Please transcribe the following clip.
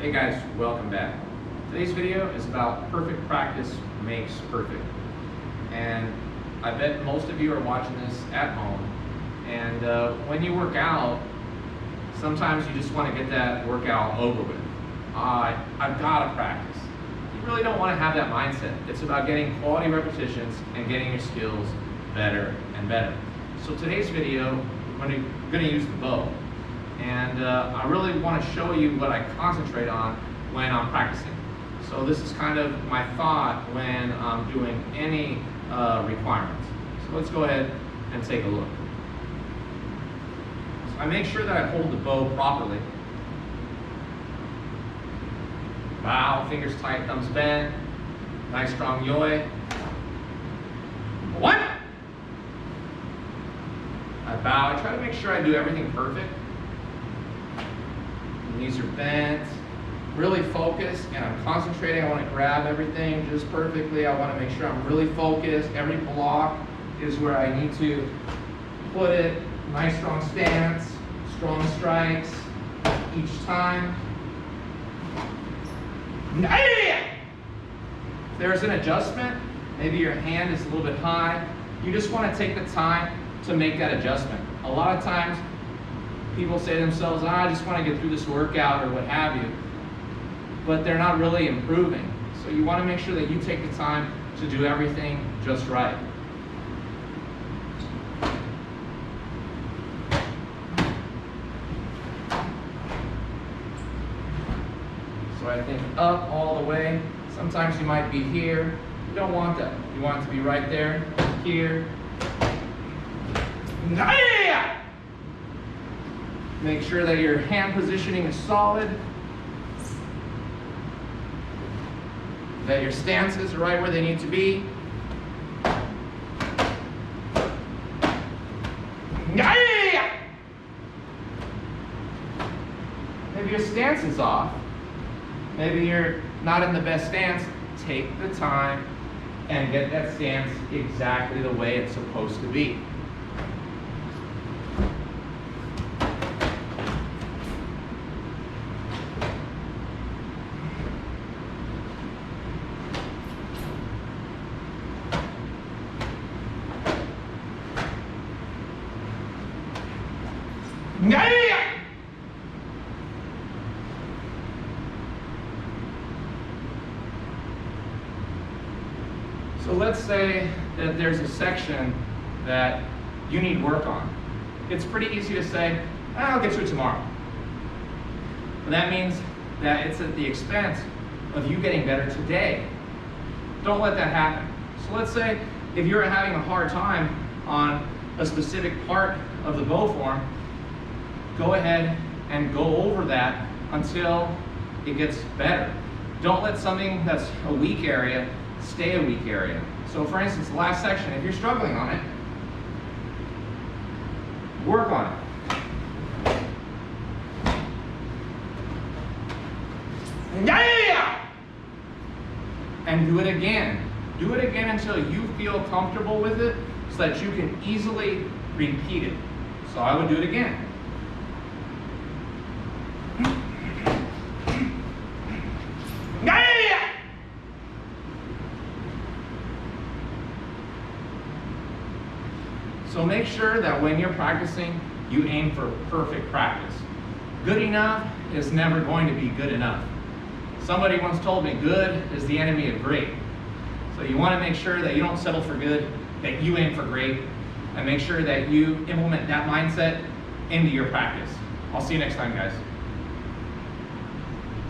Hey guys, welcome back. Today's video is about perfect practice makes perfect. And I bet most of you are watching this at home. And when you work out, sometimes you just want to get that workout over with. I've got to practice. You really don't want to have that mindset. It's about getting quality repetitions and getting your skills better and better. So today's video, I'm going to use the bow. And I really want to show you what I concentrate on when I'm practicing. So this is kind of my thought when I'm doing any requirements. So let's go ahead and take a look. So I make sure that I hold the bow properly. Bow, fingers tight, thumbs bent. Nice strong yoi. One. I bow. I try to make sure I do everything perfect. Knees are bent, really focused, and I'm concentrating. I want to grab everything just perfectly. I want to make sure I'm really focused. Every block is where I need to put it. Nice strong stance, strong strikes each time. If there's an adjustment, maybe your hand is a little bit high, you just want to take the time to make that adjustment. A lot of times, people say to themselves, I just want to get through this workout or what have you, but they're not really improving. So you want to make sure that you take the time to do everything just right. So I think up all the way. Sometimes you might be here. You don't want that. You want it to be right there, here. Make sure that your hand positioning is solid, that your stances are right where they need to be. Maybe your stance is off. Maybe you're not in the best stance. Take the time and get that stance exactly the way it's supposed to be. So let's say that there's a section that you need work on. It's pretty easy to say, I'll get to it tomorrow. But that means that it's at the expense of you getting better today. Don't let that happen. So let's say if you're having a hard time on a specific part of the bow form, go ahead and go over that until it gets better. Don't let something that's a weak area stay a weak area. So for instance, the last section, if you're struggling on it, work on it. And do it again. Do it again until you feel comfortable with it so that you can easily repeat it. So I would do it again. So make sure that when you're practicing, you aim for perfect practice. Good enough is never going to be good enough. Somebody once told me, good is the enemy of great. So you want to make sure that you don't settle for good, that you aim for great, and make sure that you implement that mindset into your practice. I'll see you next time, guys.